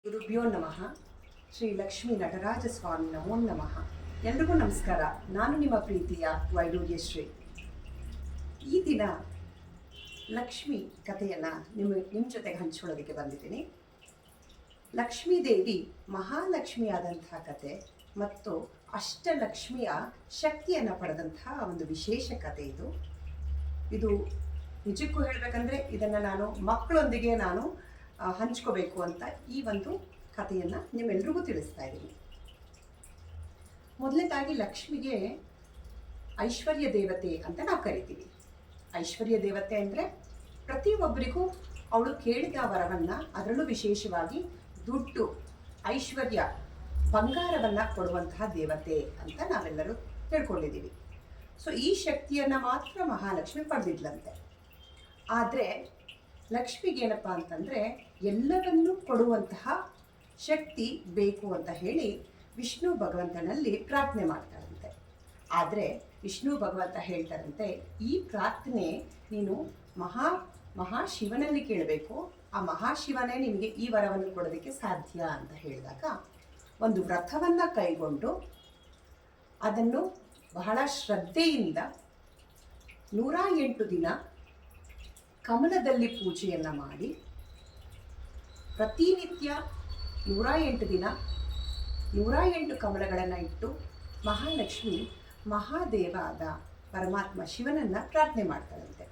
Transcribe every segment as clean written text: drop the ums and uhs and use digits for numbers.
ಗುರುಭ್ಯೋ ನಮಃ. ಶ್ರೀ ಲಕ್ಷ್ಮೀ ನಟರಾಜ ಸ್ವಾಮಿ ನಮೋ ನಮಃ. ಎಲ್ರಿಗೂ ನಮಸ್ಕಾರ. ನಾನು ನಿಮ್ಮ ಪ್ರೀತಿಯ ವೈಡೂರ್ಯಶ್ರೀ. ಈ ದಿನ ಲಕ್ಷ್ಮಿ ಕಥೆಯನ್ನು ನಿಮ್ಮ ಜೊತೆಗೆ ಹಂಚ್ಕೊಳ್ಳೋದಕ್ಕೆ ಬಂದಿದ್ದೀನಿ. ಲಕ್ಷ್ಮೀ ದೇವಿ ಮಹಾಲಕ್ಷ್ಮಿಯಾದಂತಹ ಕತೆ ಮತ್ತು ಅಷ್ಟಲಕ್ಷ್ಮಿಯ ಶಕ್ತಿಯನ್ನು ಪಡೆದಂತಹ ಒಂದು ವಿಶೇಷ ಕತೆ ಇದು ನಿಜಕ್ಕೂ ಹೇಳಬೇಕಂದ್ರೆ ಇದನ್ನು ನಾನು ಮಕ್ಕಳೊಂದಿಗೆ ಹಂಚ್ಕೋಬೇಕು ಅಂತ ಈ ಒಂದು ಕಥೆಯನ್ನು ನಿಮ್ಮೆಲ್ರಿಗೂ ತಿಳಿಸ್ತಾ ಇದ್ದೀನಿ. ಮೊದಲನೇದಾಗಿ ಲಕ್ಷ್ಮಿಗೆ ಐಶ್ವರ್ಯ ದೇವತೆ ಅಂತ ನಾವು ಕರಿತೀವಿ. ಐಶ್ವರ್ಯ ದೇವತೆ ಅಂದರೆ ಪ್ರತಿಯೊಬ್ಬರಿಗೂ ಅವಳು ಕೇಳಿದ ವರವನ್ನು, ಅದರಲ್ಲೂ ವಿಶೇಷವಾಗಿ ದುಡ್ಡು, ಐಶ್ವರ್ಯ, ಬಂಗಾರವನ್ನು ಕೊಡುವಂತಹ ದೇವತೆ ಅಂತ ನಾವೆಲ್ಲರೂ ತಿಳ್ಕೊಂಡಿದ್ದೀವಿ. ಸೊ ಈ ಶಕ್ತಿಯನ್ನು ಮಾತ್ರ ಮಹಾಲಕ್ಷ್ಮಿ ಪಡೆದಿದ್ಲಂತೆ. ಆದರೆ ಲಕ್ಷ್ಮಿಗೆ ಏನಪ್ಪ ಅಂತಂದರೆ ಎಲ್ಲವನ್ನೂ ಕೊಡುವಂತಹ ಶಕ್ತಿ ಬೇಕು ಅಂತ ಹೇಳಿ ವಿಷ್ಣು ಭಗವಂತನಲ್ಲಿ ಪ್ರಾರ್ಥನೆ ಮಾಡ್ತಾರಂತೆ. ಆದರೆ ವಿಷ್ಣು ಭಗವಂತ ಹೇಳ್ತಾರಂತೆ, ಈ ಪ್ರಾರ್ಥನೆ ನೀನು ಮಹಾಶಿವನಲ್ಲಿ ಕೇಳಬೇಕು, ಆ ಮಹಾಶಿವನೇ ನಿಮಗೆ ಈ ವರವನ್ನು ಕೊಡೋದಕ್ಕೆ ಸಾಧ್ಯ ಅಂತ ಹೇಳಿದಾಗ ಒಂದು ವ್ರತವನ್ನು ಕೈಗೊಂಡು ಅದನ್ನು ಬಹಳ ಶ್ರದ್ಧೆಯಿಂದ 108 ದಿನ ಕಮಲದಲ್ಲಿ ಪೂಜೆಯನ್ನು ಮಾಡಿ ಪ್ರತಿನಿತ್ಯ 108 ದಿನ 108 ಕಮಲಗಳನ್ನು ಇಟ್ಟು ಮಹಾಲಕ್ಷ್ಮಿ ಮಹಾದೇವಾದ ಪರಮಾತ್ಮ ಶಿವನನ್ನು ಪ್ರಾರ್ಥನೆ ಮಾಡ್ತಾಳಂತೆ.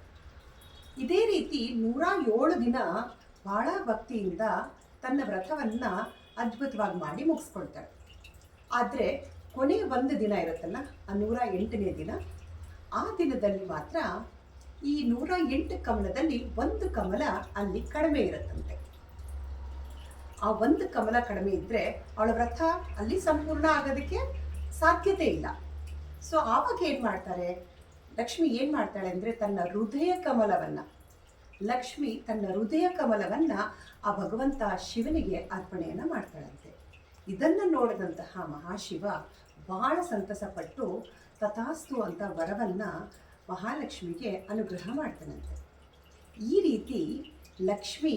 ಇದೇ ರೀತಿ 107 ದಿನ ಬಹಳ ಭಕ್ತಿಯಿಂದ ತನ್ನ ವ್ರತವನ್ನು ಅದ್ಭುತವಾಗಿ ಮಾಡಿ ಮುಗಿಸ್ಕೊಳ್ತಾಳೆ. ಆದರೆ ಕೊನೆಯ ಒಂದು ದಿನ ಇರುತ್ತಲ್ಲ, ಆ 108ನೇ ದಿನ, ಆ ದಿನದಲ್ಲಿ ಮಾತ್ರ ಈ 108 ಕಮಲದಲ್ಲಿ ಒಂದು ಕಮಲ ಅಲ್ಲಿ ಕಡಿಮೆ ಇರುತ್ತಂತೆ. ಆ ಒಂದು ಕಮಲ ಕಡಿಮೆ ಇದ್ದರೆ ಅವಳ ವ್ರತ ಅಲ್ಲಿ ಸಂಪೂರ್ಣ ಆಗೋದಕ್ಕೆ ಸಾಧ್ಯತೆ ಇಲ್ಲ. ಸೊ ಆವಾಗ ಏನು ಮಾಡ್ತಾರೆ, ಲಕ್ಷ್ಮಿ ಏನು ಮಾಡ್ತಾಳೆ ಅಂದರೆ ತನ್ನ ಹೃದಯ ಕಮಲವನ್ನು, ಲಕ್ಷ್ಮಿ ತನ್ನ ಹೃದಯ ಕಮಲವನ್ನು ಆ ಭಗವಂತ ಶಿವನಿಗೆ ಅರ್ಪಣೆಯನ್ನು ಮಾಡ್ತಾಳಂತೆ. ಇದನ್ನು ನೋಡಿದಂತಹ ಮಹಾಶಿವ ಬಹಳ ಸಂತಸಪಟ್ಟು ತಥಾಸ್ತು ಅಂತ ವರವನ್ನು ಮಹಾಲಕ್ಷ್ಮಿಗೆ ಅನುಗ್ರಹ ಮಾಡ್ತಾನಂತೆ. ಈ ರೀತಿ ಲಕ್ಷ್ಮಿ,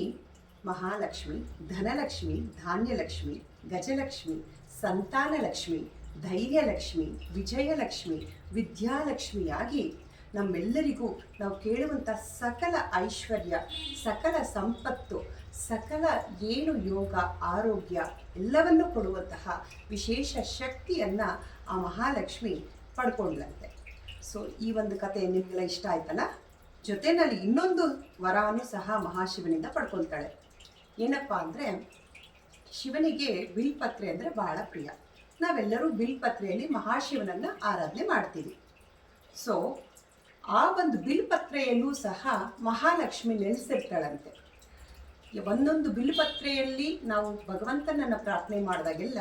ಮಹಾಲಕ್ಷ್ಮಿ, ಧನಲಕ್ಷ್ಮಿ, ಧಾನ್ಯಲಕ್ಷ್ಮಿ, ಗಜಲಕ್ಷ್ಮಿ, ಸಂತಾನಲಕ್ಷ್ಮಿ, ಧೈರ್ಯಲಕ್ಷ್ಮಿ, ವಿಜಯಲಕ್ಷ್ಮಿ, ವಿದ್ಯಾಲಕ್ಷ್ಮಿಯಾಗಿ ನಮ್ಮೆಲ್ಲರಿಗೂ ನಾವು ಕೇಳುವಂಥ ಸಕಲ ಐಶ್ವರ್ಯ, ಸಕಲ ಸಂಪತ್ತು, ಸಕಲ ಏನು ಯೋಗ, ಆರೋಗ್ಯ ಎಲ್ಲವನ್ನು ಕೊಡುವಂತಹ ವಿಶೇಷ ಶಕ್ತಿಯನ್ನು ಆ ಮಹಾಲಕ್ಷ್ಮಿ ಪಡ್ಕೊಂಡ್ಲಂತೆ. ಸೊ ಈ ಒಂದು ಕತೆ ನಿಮಗೆಲ್ಲ ಇಷ್ಟ ಆಯ್ತಲ್ಲ? ಜೊತೆಯಲ್ಲಿ ಇನ್ನೊಂದು ವರವನ್ನು ಸಹ ಮಹಾಶಿವನಿಂದ ಪಡ್ಕೊಳ್ತಾಳೆ. ಏನಪ್ಪ ಅಂದರೆ, ಶಿವನಿಗೆ ಬಿಲ್ಪತ್ರೆ ಅಂದರೆ ಬಹಳ ಪ್ರಿಯ. ನಾವೆಲ್ಲರೂ ಬಿಲ್ಪತ್ರೆಯಲ್ಲಿ ಮಹಾಶಿವನನ್ನು ಆರಾಧನೆ ಮಾಡ್ತೀವಿ. ಸೊ ಆ ಒಂದು ಬಿಲ್ಪತ್ರೆಯಲ್ಲೂ ಸಹ ಮಹಾಲಕ್ಷ್ಮಿ ನೆಲೆಸಿರ್ತಾಳಂತೆ. ಒಂದೊಂದು ಬಿಲ್ಪತ್ರೆಯಲ್ಲಿ ನಾವು ಭಗವಂತನನ್ನು ಪ್ರಾರ್ಥನೆ ಮಾಡಿದಾಗೆಲ್ಲ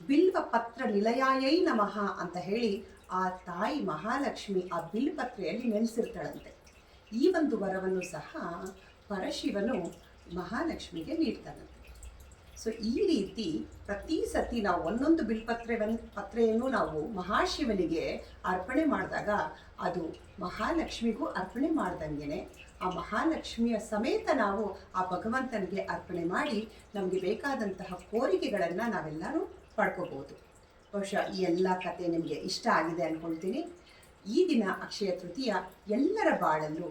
ಬಿಲ್ವ ಪತ್ರ ನಿಲಯಾಯೈ ನಮಃ ಅಂತ ಹೇಳಿ ಆ ತಾಯಿ ಮಹಾಲಕ್ಷ್ಮಿ ಆ ಬಿಲ್ಪತ್ರೆಯಲ್ಲಿ ನೆಲೆಸಿರ್ತಾಳಂತೆ. ಈ ಒಂದು ವರವನ್ನು ಸಹ ಪರಶಿವನು ಮಹಾಲಕ್ಷ್ಮಿಗೆ ನೀಡ್ತಾನಂತೆ. ಸೊ ಈ ರೀತಿ ಪ್ರತಿ ಸತಿ ನಾವು ಒಂದೊಂದು ಪತ್ರೆಯನ್ನು ನಾವು ಮಹಾಶಿವನಿಗೆ ಅರ್ಪಣೆ ಮಾಡಿದಾಗ ಅದು ಮಹಾಲಕ್ಷ್ಮಿಗೂ ಅರ್ಪಣೆ ಮಾಡ್ದಂಗೆ ಆ ಮಹಾಲಕ್ಷ್ಮಿಯ ಸಮೇತ ನಾವು ಆ ಭಗವಂತನಿಗೆ ಅರ್ಪಣೆ ಮಾಡಿ ನಮಗೆ ಬೇಕಾದಂತಹ ಕೋರಿಕೆಗಳನ್ನು ನಾವೆಲ್ಲರೂ ಪಡ್ಕೋಬೋದು. ಬಹುಶಃ ಈ ಎಲ್ಲ ಕತೆ ನಿಮಗೆ ಇಷ್ಟ ಆಗಿದೆ ಅಂದ್ಕೊಳ್ತೀನಿ. ಈ ದಿನ ಅಕ್ಷಯ ತೃತೀಯ ಎಲ್ಲರ ಬಾಳಲ್ಲೂ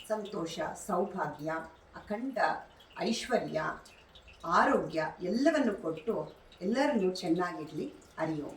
ಸಂತೋಷ, ಸೌಭಾಗ್ಯ, ಅಖಂಡ ಐಶ್ವರ್ಯ, ಆರೋಗ್ಯ ಎಲ್ಲವನ್ನು ಕೊಟ್ಟು ಎಲ್ಲರನ್ನೂ ಚೆನ್ನಾಗಿರಲಿ. ಹರಿ ಓಂ.